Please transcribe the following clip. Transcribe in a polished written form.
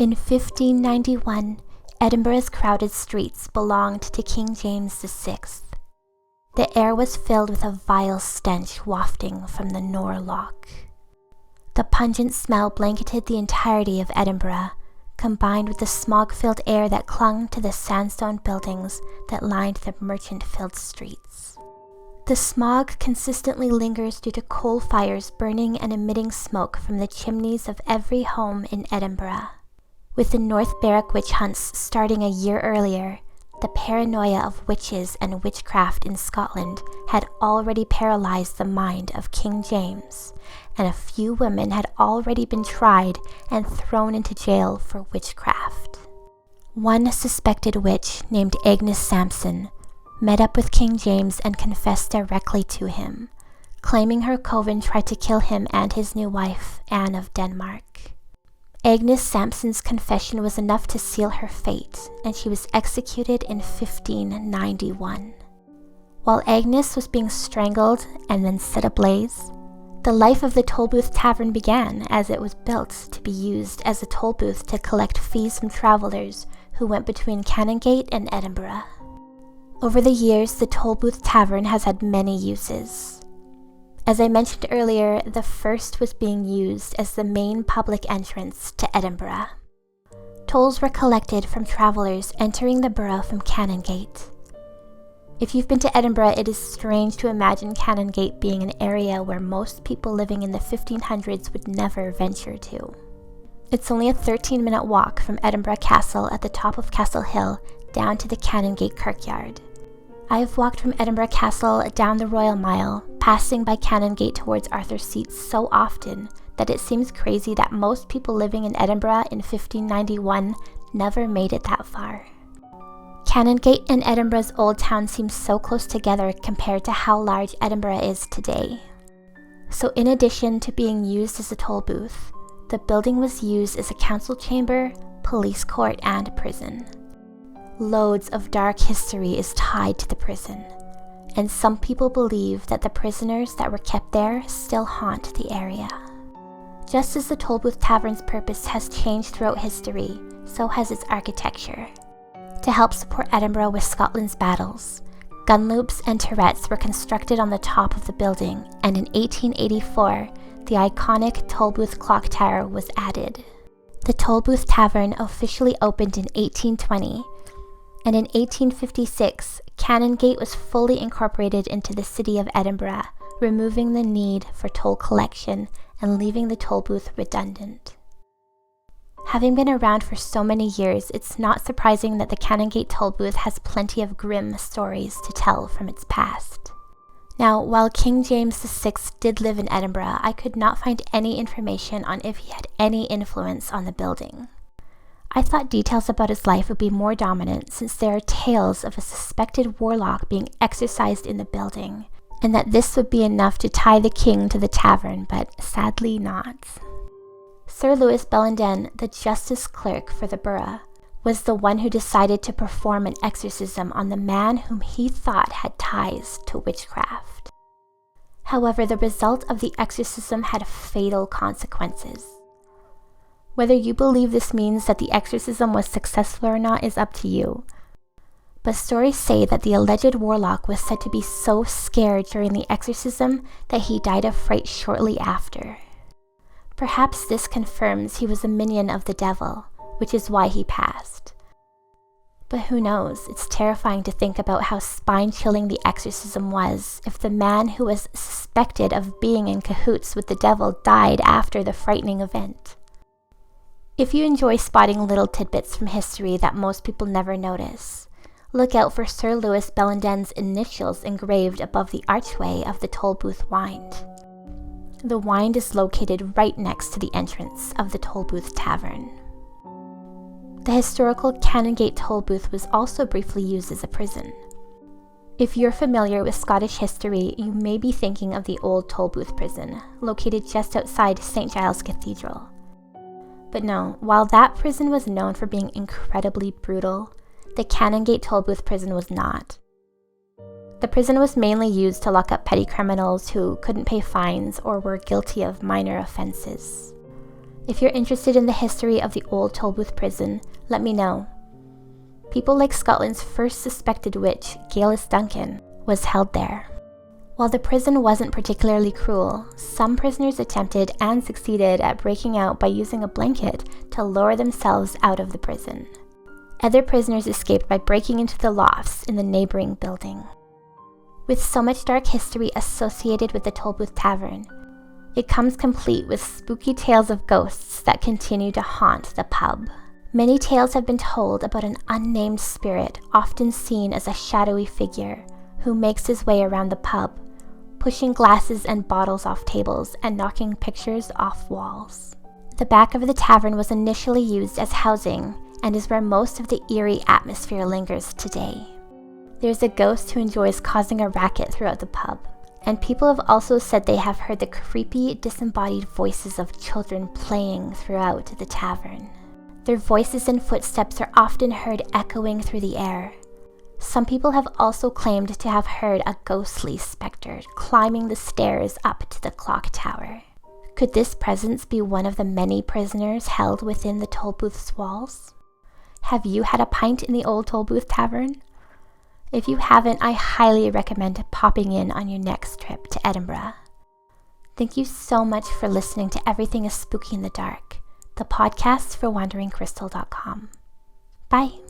In 1591, Edinburgh's crowded streets belonged to King James VI. The air was filled with a vile stench wafting from the Warlocks. The pungent smell blanketed the entirety of Edinburgh, combined with the smog-filled air that clung to the sandstone buildings that lined the merchant-filled streets. The smog consistently lingers due to coal fires burning and emitting smoke from the chimneys of every home in Edinburgh. With the North Berwick witch hunts starting a year earlier, the paranoia of witches and witchcraft in Scotland had already paralyzed the mind of King James, and a few women had already been tried and thrown into jail for witchcraft. One suspected witch named Agnes Sampson met up with King James and confessed directly to him, claiming her coven tried to kill him and his new wife, Anne of Denmark. Agnes Sampson's confession was enough to seal her fate, and she was executed in 1591. While Agnes was being strangled and then set ablaze, the life of the Tolbooth Tavern began, as it was built to be used as a toll booth to collect fees from travelers who went between Canongate and Edinburgh. Over the years, the Tolbooth Tavern has had many uses. As I mentioned earlier, the first was being used as the main public entrance to Edinburgh. Tolls were collected from travelers entering the borough from Canongate. If you've been to Edinburgh, it is strange to imagine Canongate being an area where most people living in the 1500s would never venture to. It's only a 13-minute walk from Edinburgh Castle at the top of Castle Hill down to the Canongate Kirkyard. I have walked from Edinburgh Castle down the Royal Mile, passing by Canongate towards Arthur's Seat so often that it seems crazy that most people living in Edinburgh in 1591 never made it that far. Canongate and Edinburgh's Old Town seem so close together compared to how large Edinburgh is today. So in addition to being used as a toll booth, the building was used as a council chamber, police court, and prison. Loads of dark history is tied to the prison, and some people believe that the prisoners that were kept there still haunt the area. Just as the Tolbooth Tavern's purpose has changed throughout history, so has its architecture. To help support Edinburgh with Scotland's battles, gun loops and turrets were constructed on the top of the building, and in 1884, the iconic Tolbooth Clock Tower was added. The Tolbooth Tavern officially opened in 1820, and in 1856, Canongate was fully incorporated into the city of Edinburgh, removing the need for toll collection and leaving the toll booth redundant. Having been around for so many years, it's not surprising that the Canongate toll booth has plenty of grim stories to tell from its past. Now, while King James VI did live in Edinburgh, I could not find any information on if he had any influence on the building. I thought details about his life would be more dominant since there are tales of a suspected warlock being exorcised in the building, and that this would be enough to tie the king to the tavern, but sadly not. Sir Lewis Bellenden, the justice clerk for the borough, was the one who decided to perform an exorcism on the man whom he thought had ties to witchcraft. However, the result of the exorcism had fatal consequences. Whether you believe this means that the exorcism was successful or not is up to you. But stories say that the alleged warlock was said to be so scared during the exorcism that he died of fright shortly after. Perhaps this confirms he was a minion of the devil, which is why he passed. But who knows, it's terrifying to think about how spine-chilling the exorcism was if the man who was suspected of being in cahoots with the devil died after the frightening event. If you enjoy spotting little tidbits from history that most people never notice, look out for Sir Lewis Bellenden's initials engraved above the archway of the Tolbooth Wynd. The Wynd is located right next to the entrance of the Tolbooth Tavern. The historical Canongate Tolbooth was also briefly used as a prison. If you're familiar with Scottish history, you may be thinking of the old Tolbooth prison, located just outside St. Giles Cathedral. But no, while that prison was known for being incredibly brutal, the Canongate Tolbooth prison was not. The prison was mainly used to lock up petty criminals who couldn't pay fines or were guilty of minor offenses. If you're interested in the history of the old Tolbooth prison, let me know. People like Scotland's first suspected witch, Gaelis Duncan, was held there. While the prison wasn't particularly cruel, some prisoners attempted and succeeded at breaking out by using a blanket to lower themselves out of the prison. Other prisoners escaped by breaking into the lofts in the neighboring building. With so much dark history associated with the Tolbooth Tavern, it comes complete with spooky tales of ghosts that continue to haunt the pub. Many tales have been told about an unnamed spirit, often seen as a shadowy figure, who makes his way around the pub, pushing glasses and bottles off tables and knocking pictures off walls. The back of the tavern was initially used as housing and is where most of the eerie atmosphere lingers today. There's a ghost who enjoys causing a racket throughout the pub, and people have also said they have heard the creepy, disembodied voices of children playing throughout the tavern. Their voices and footsteps are often heard echoing through the air. Some people have also claimed to have heard a ghostly specter climbing the stairs up to the clock tower. Could this presence be one of the many prisoners held within the Tolbooth's walls? Have you had a pint in the old Tolbooth Tavern? If you haven't, I highly recommend popping in on your next trip to Edinburgh. Thank you so much for listening to Everything is Spooky in the Dark, the podcast for WanderingCrystal.com. Bye.